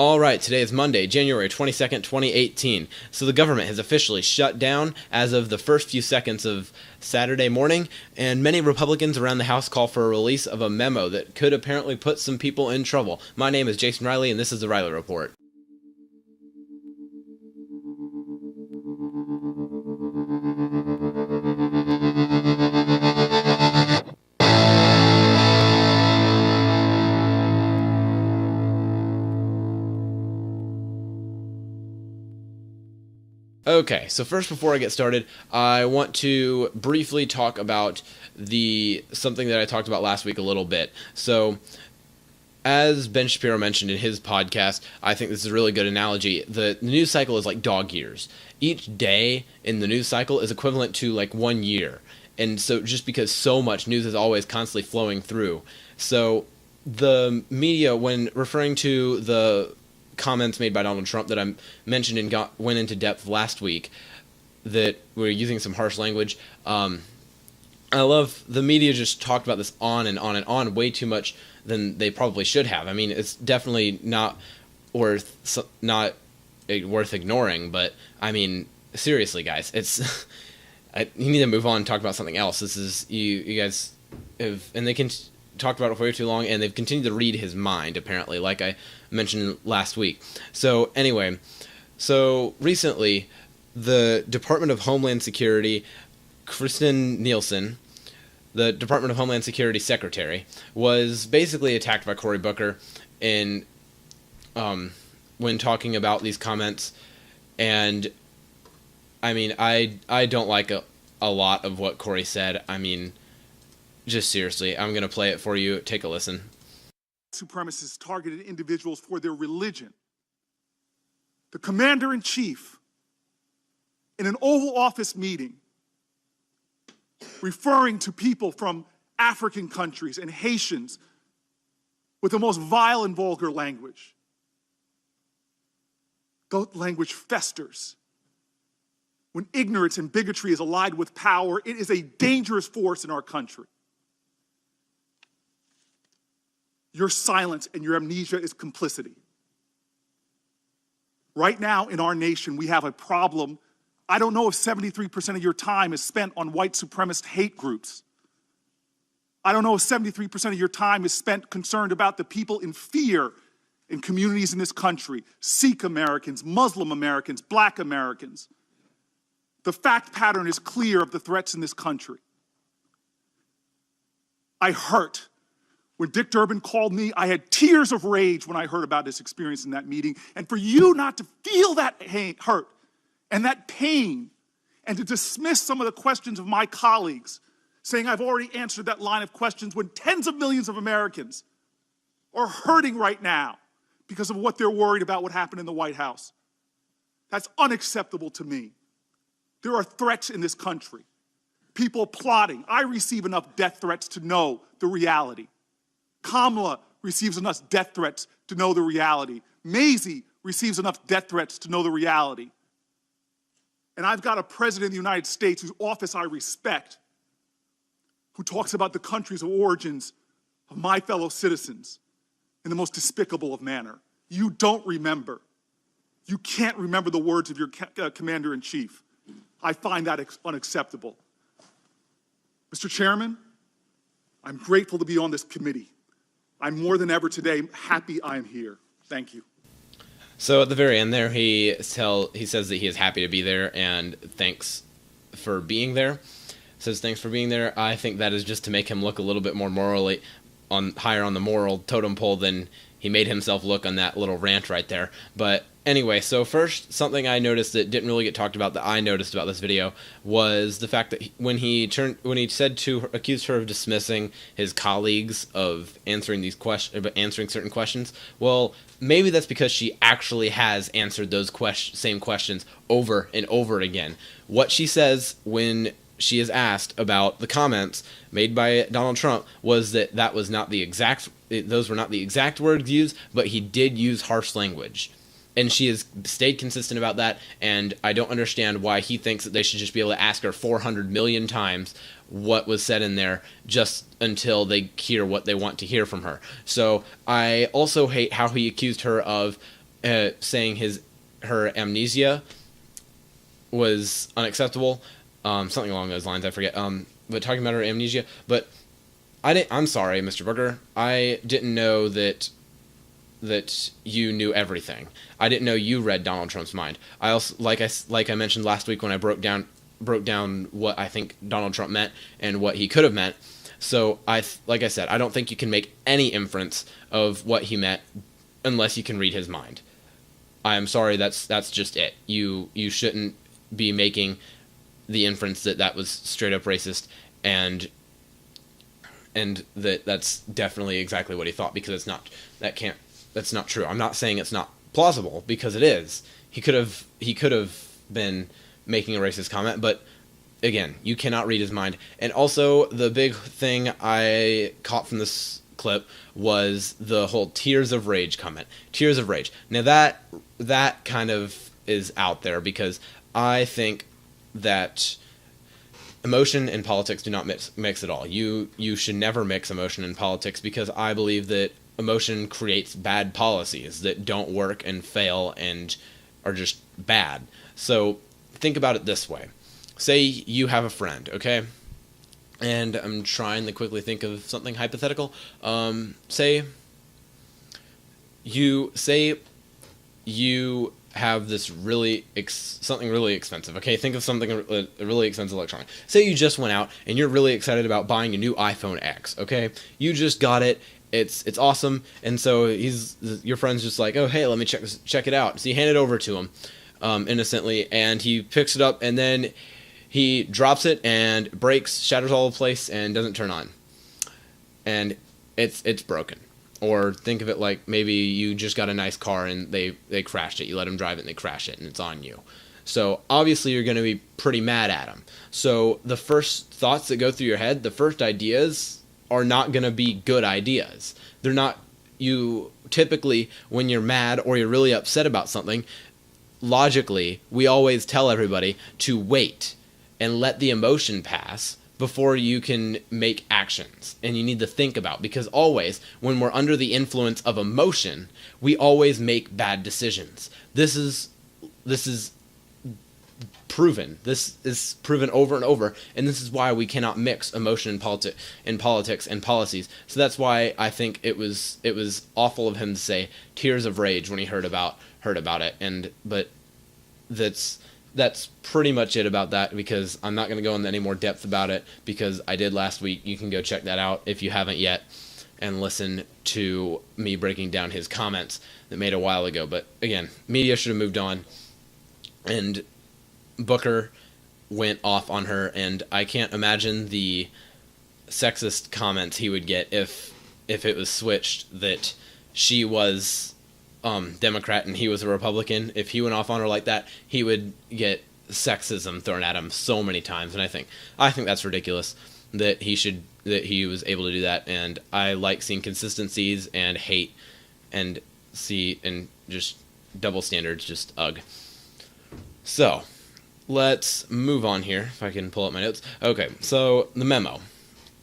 All right, today is Monday, January 22nd, 2018. So the government has officially shut down as of the first few seconds of Saturday morning, and many Republicans around the House call for a release of a memo that could apparently put some people in trouble. My name is Jason Riley, and this is the Riley Report. Okay, so first, before I get started, I want to briefly talk about something that I talked about last week a little bit. So, as Ben Shapiro mentioned in his podcast, I think this is a really good analogy. The news cycle is like dog years. Each day in the news cycle is equivalent to like 1 year. And so just because so much news is always constantly flowing through. So the media, when referring to the comments made by Donald Trump that I mentioned and went into depth last week, that we're using some harsh language. I love the media just talked about this on and on and on way too much than they probably should have. I mean, it's definitely not worth ignoring, but I mean, seriously, guys, it's you need to move on and talk about something else. This is you guys have, and they can talked about it for way too long, and they've continued to read his mind, apparently, like I mentioned last week. So anyway, so recently, the Department of Homeland Security, Kristen Nielsen, the Department of Homeland Security Secretary, was basically attacked by Cory Booker in when talking about these comments, and I mean, I don't like a lot of what Cory said. I mean, just seriously, I'm going to play it for you. Take a listen. Supremacists targeted individuals for their religion. The commander-in-chief, in an Oval Office meeting, referring to people from African countries and Haitians with the most vile and vulgar language. The language festers. When ignorance and bigotry is allied with power, it is a dangerous force in our country. Your silence and your amnesia is complicity. Right now in our nation, we have a problem. I don't know if 73% of your time is spent on white supremacist hate groups. I don't know if 73% of your time is spent concerned about the people in fear in communities in this country, Sikh Americans, Muslim Americans, Black Americans. The fact pattern is clear of the threats in this country. I hurt. When Dick Durbin called me, I had tears of rage when I heard about his experience in that meeting. And for you not to feel that hurt and that pain and to dismiss some of the questions of my colleagues, saying I've already answered that line of questions when tens of millions of Americans are hurting right now because of what they're worried about what happened in the White House. That's unacceptable to me. There are threats in this country. People plotting. I receive enough death threats to know the reality. Kamala receives enough death threats to know the reality. Maisie receives enough death threats to know the reality. And I've got a president of the United States whose office I respect, who talks about the countries of origins of my fellow citizens in the most despicable of manner. You don't remember. You can't remember the words of your commander-in-chief. I find that unacceptable. Mr. Chairman, I'm grateful to be on this committee. I'm more than ever today happy I am here. Thank you. So at the very end there, he says that he is happy to be there and thanks for being there. Says thanks for being there. I think that is just to make him look a little bit more morally higher on the moral totem pole than he made himself look on that little rant right there. But anyway, so first, something I noticed that didn't really get talked about that I noticed about this video was the fact that when he accused her of dismissing his colleagues of answering certain questions. Well, maybe that's because she actually has answered those same questions over and over again. What she says when she is asked about the comments made by Donald Trump was that those were not the exact words used, but he did use harsh language. And she has stayed consistent about that, and I don't understand why he thinks that they should just be able to ask her 400 million times what was said in there just until they hear what they want to hear from her. So I also hate how he accused her of saying her amnesia was unacceptable, something along those lines. I forget. But talking about her amnesia, but I'm sorry, Mr. Booker. I didn't know that you knew everything. I didn't know you read Donald Trump's mind. I also, like I mentioned last week when I broke down what I think Donald Trump meant and what he could have meant. So like I said, I don't think you can make any inference of what he meant unless you can read his mind. I'm sorry, that's just it. You shouldn't be making the inference that was straight up racist and that's definitely exactly what he thought, because that's not true. I'm not saying it's not plausible, because it is. He could have been making a racist comment, but again, you cannot read his mind. And also, the big thing I caught from this clip was the whole tears of rage comment. Tears of rage. Now that kind of is out there, because I think that emotion and politics do not mix at all. You should never mix emotion and politics, because I believe that emotion creates bad policies that don't work and fail and are just bad. So think about it this way. Say you have a friend, okay? And I'm trying to quickly think of something hypothetical. Say you have this something really expensive. Okay, think of something a really expensive electronic. Say you just went out and you're really excited about buying a new iPhone X. Okay, you just got it. It's awesome, and so your friend's just like, oh hey, let me check it out. So you hand it over to him, innocently, and he picks it up, and then he drops it and breaks, shatters all the place, and doesn't turn on, and it's broken. Or think of it like maybe you just got a nice car and they crashed it. You let them drive it and they crash it, and it's on you. So obviously you're going to be pretty mad at them. So the first thoughts that go through your head, the first ideas are not going to be good ideas. They're not. You typically, when you're mad or you're really upset about something, logically, we always tell everybody to wait and let the emotion pass before you can make actions. And you need to think about, because always when we're under the influence of emotion, we always make bad decisions. This is proven. This is proven over and over, and this is why we cannot mix emotion and politics and policies. So that's why I think it was awful of him to say tears of rage when he heard about it. But that's pretty much it about that, because I'm not going to go into any more depth about it, because I did last week. You can go check that out if you haven't yet and listen to me breaking down his comments that made a while ago. But again, media should have moved on, and Booker went off on her, and I can't imagine the sexist comments he would get if it was switched that she was Democrat and he was a Republican. If he went off on her like that, he would get sexism thrown at him so many times, and I think that's ridiculous that he was able to do that. And I like seeing consistencies and hate and just double standards, just ugh. So let's move on here, if I can pull up my notes. Okay, so the memo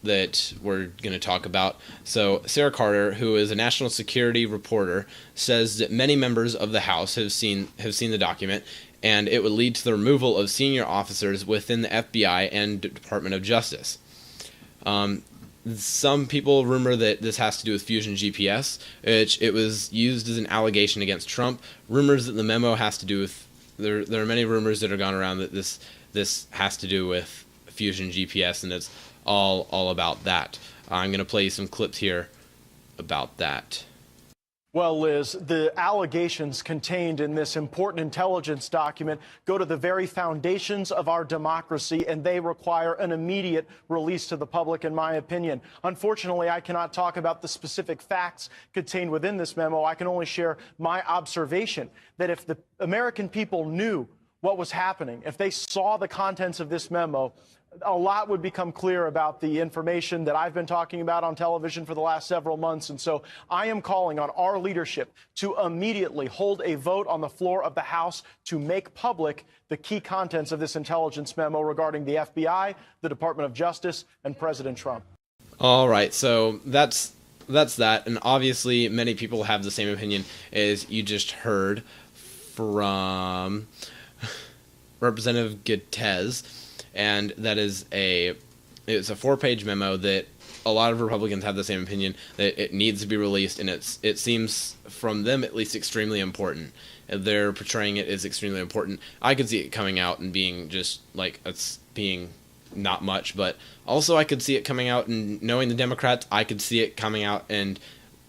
that we're going to talk about. So Sarah Carter, who is a national security reporter, says that many members of the House have seen the document, and it would lead to the removal of senior officers within the FBI and Department of Justice. Some people rumor that this has to do with Fusion GPS, which it was used as an allegation against Trump. Rumors that the memo has to do with there are many rumors that are gone around that this has to do with Fusion GPS, and it's all about that. I'm going to play you some clips here about that. Well, Liz, the allegations contained in this important intelligence document go to the very foundations of our democracy, and they require an immediate release to the public, in my opinion. Unfortunately, I cannot talk about the specific facts contained within this memo. I can only share my observation that if the American people knew what was happening, if they saw the contents of this memo, a lot would become clear about the information that I've been talking about on television for the last several months. And so I am calling on our leadership to immediately hold a vote on the floor of the House to make public the key contents of this intelligence memo regarding the FBI, the Department of Justice, and President Trump. All right, so that's that's that. And obviously, many people have the same opinion as you just heard from Representative Gattez, and that is it's a 4-page memo that a lot of Republicans have the same opinion that it needs to be released, and it seems from them at least extremely important. They're portraying it as extremely important. I could see it coming out and being just like it's being not much, but also I could see it coming out, and knowing the Democrats, I could see it coming out and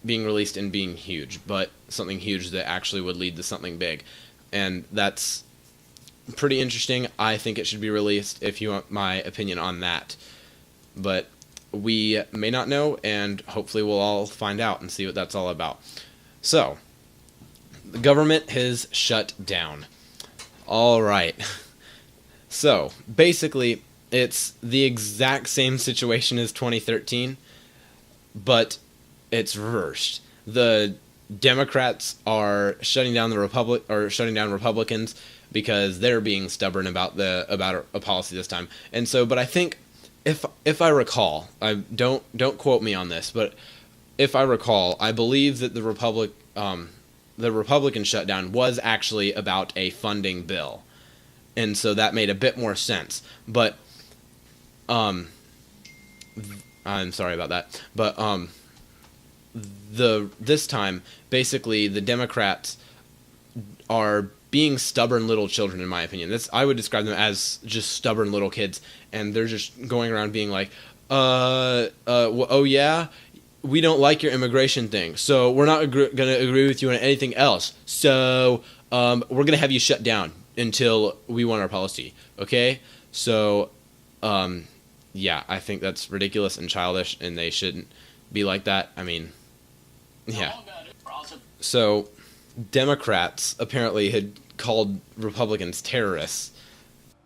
being released and being huge, but something huge that actually would lead to something big. And that's pretty interesting. I think it should be released, if you want my opinion on that. But we may not know, and hopefully we'll all find out and see what that's all about. So, the government has shut down. All right. So, basically, it's the exact same situation as 2013, but it's reversed. The Democrats are shutting down Republicans because they're being stubborn about a policy this time. And so, but I think if I recall, I don't quote me on this, but if I recall, I believe that the Republican shutdown was actually about a funding bill, and so that made a bit more sense. But I'm sorry about that. But this time, basically, the Democrats are being stubborn little children, in my opinion. I would describe them as just stubborn little kids, and they're just going around being like, oh yeah, we don't like your immigration thing, so we're not going to agree with you on anything else. So we're going to have you shut down until we want our policy. Okay? So, yeah, I think that's ridiculous and childish, and they shouldn't be like that. I mean, yeah. So, Democrats apparently had called Republicans terrorists.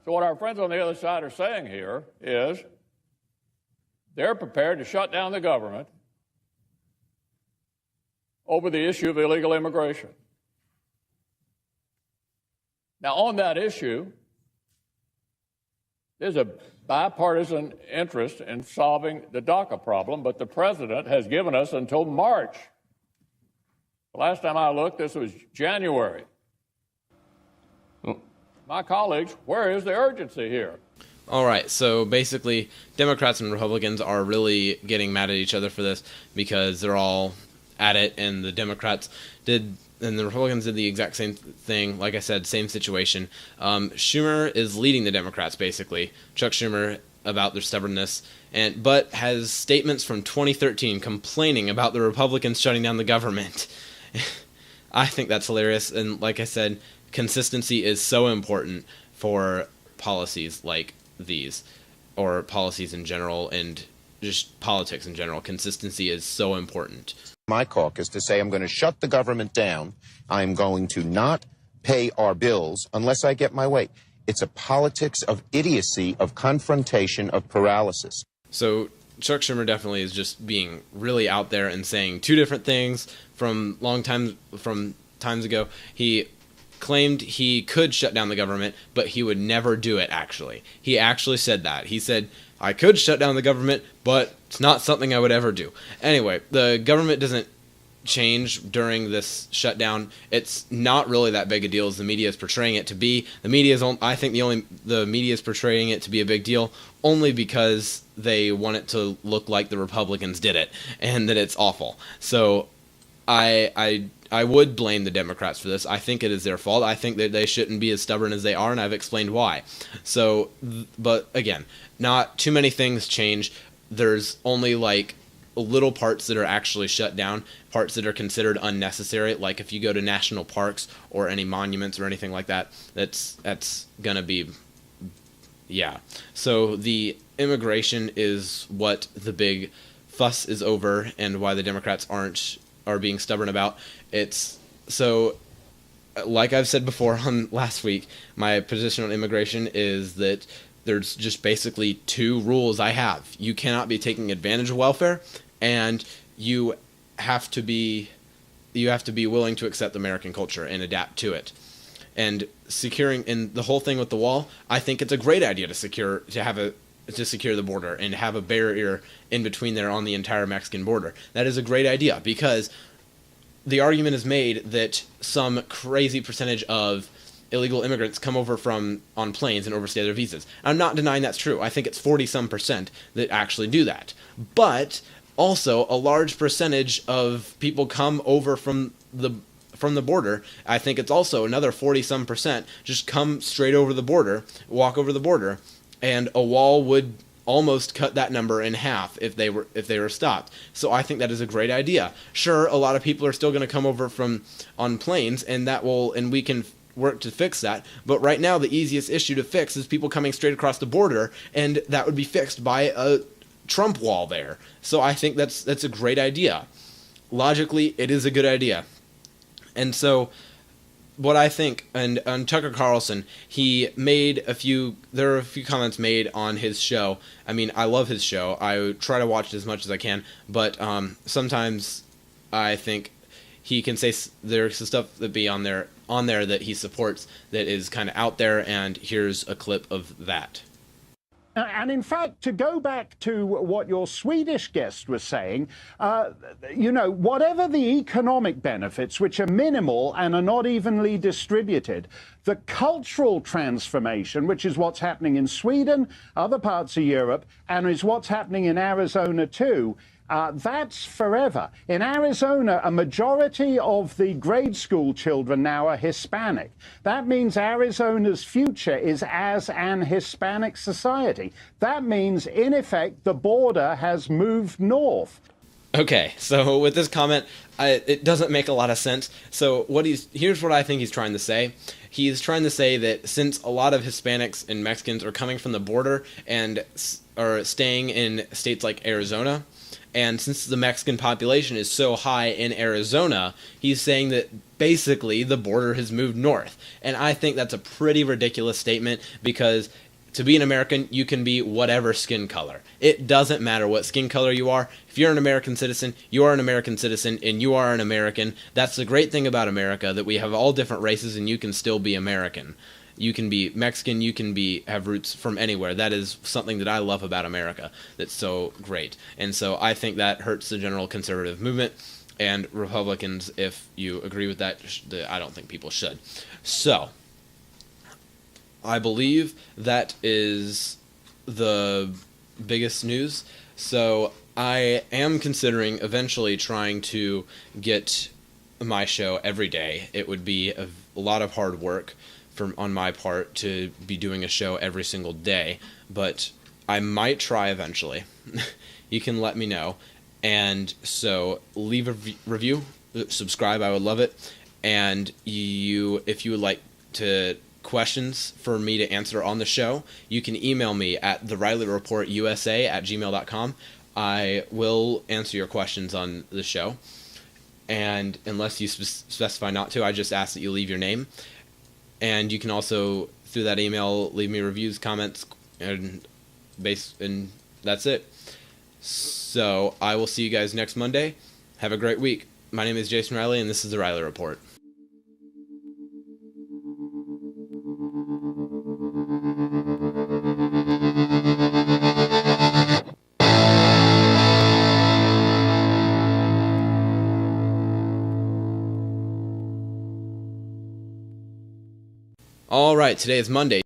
So what our friends on the other side are saying here is they're prepared to shut down the government over the issue of illegal immigration. Now, on that issue, there's a bipartisan interest in solving the DACA problem, but the president has given us until March. The last time I looked, this was January. My colleagues, where is the urgency here? All right, so basically, Democrats and Republicans are really getting mad at each other for this because they're all at it, and the Democrats did, and the Republicans did the exact same thing. Like I said, same situation. Schumer is leading the Democrats, basically. Chuck Schumer, about their stubbornness, but has statements from 2013 complaining about the Republicans shutting down the government. I think that's hilarious, and like I said, consistency is so important for policies like these, or policies in general, and just politics in general. Consistency is so important. My caucus to say I'm going to shut the government down. I'm going to not pay our bills unless I get my way. It's a politics of idiocy, of confrontation, of paralysis. So Chuck Schumer definitely is just being really out there and saying two different things from times ago. He claimed he could shut down the government, but he would never do it, actually. He actually said that. He said, I could shut down the government, but it's not something I would ever do. Anyway, the government doesn't change during this shutdown. It's not really that big a deal as the media is portraying it to be. I think the media is portraying it to be a big deal only because they want it to look like the Republicans did it and that it's awful. So I would blame the Democrats for this. I think it is their fault. I think that they shouldn't be as stubborn as they are, and I've explained why. So, but again, not too many things change. There's only like little parts that are actually shut down, parts that are considered unnecessary, like if you go to national parks or any monuments or anything like that, that's gonna be, yeah. So the immigration is what the big fuss is over, and why the Democrats are being stubborn about. It's so, like I've said before on last week, my position on immigration is that there's just basically two rules I have. You cannot be taking advantage of welfare, and you have to be willing to accept American culture and adapt to it. And securing, and the whole thing with the wall, I think it's a great idea to have to secure the border and have a barrier in between there on the entire Mexican border. That is a great idea, because the argument is made that some crazy percentage of illegal immigrants come over on planes and overstay their visas. I'm not denying that's true. I think it's 40-some% that actually do that. But also, a large percentage of people come over from the border. I think it's also another 40-some% just come straight over the border, walk over the border, and a wall would almost cut that number in half if they were stopped. So I think that is a great idea. Sure, a lot of people are still going to come over on planes, and we can work to fix that. But right now, the easiest issue to fix is people coming straight across the border, and that would be fixed by a Trump wall there. So I think that's a great idea. Logically, it is a good idea. And so what I think, and on Tucker Carlson, there are a few comments made on his show. I mean, I love his show. I try to watch it as much as I can, but sometimes I think he can say there's some stuff that be on there that he supports that is kind of out there, and here's a clip of that. And in fact, to go back to what your Swedish guest was saying, whatever the economic benefits, which are minimal and are not evenly distributed, the cultural transformation, which is what's happening in Sweden, other parts of Europe, and is what's happening in Arizona too, that's forever. In Arizona, a majority of the grade school children now are Hispanic. That means Arizona's future is as an Hispanic society. That means, in effect, the border has moved north. Okay, so with this comment, it doesn't make a lot of sense. So here's what I think he's trying to say. He's trying to say that since a lot of Hispanics and Mexicans are coming from the border and are staying in states like Arizona, and since the Mexican population is so high in Arizona, he's saying that basically the border has moved north. And I think that's a pretty ridiculous statement, because to be an American, you can be whatever skin color. It doesn't matter what skin color you are. If you're an American citizen, you are an American citizen, and you are an American. That's the great thing about America, that we have all different races and you can still be American. You can be Mexican, you can have roots from anywhere. That is something that I love about America that's so great. And so I think that hurts the general conservative movement, and Republicans, if you agree with that, I don't think people should. So I believe that is the biggest news. So I am considering eventually trying to get my show every day. It would be a lot of hard work on my part to be doing a show every single day, but I might try eventually. You can let me know. And so leave a review, subscribe, I would love it. And if you would like questions for me to answer on the show, you can email me at theRileyReportUSA@gmail.com. I will answer your questions on the show. And unless you specify not to, I just ask that you leave your name. And you can also, through that email, leave me reviews, comments, and that's it. So I will see you guys next Monday. Have a great week. My name is Jason Riley, and this is the Riley Report. All right, today is Monday.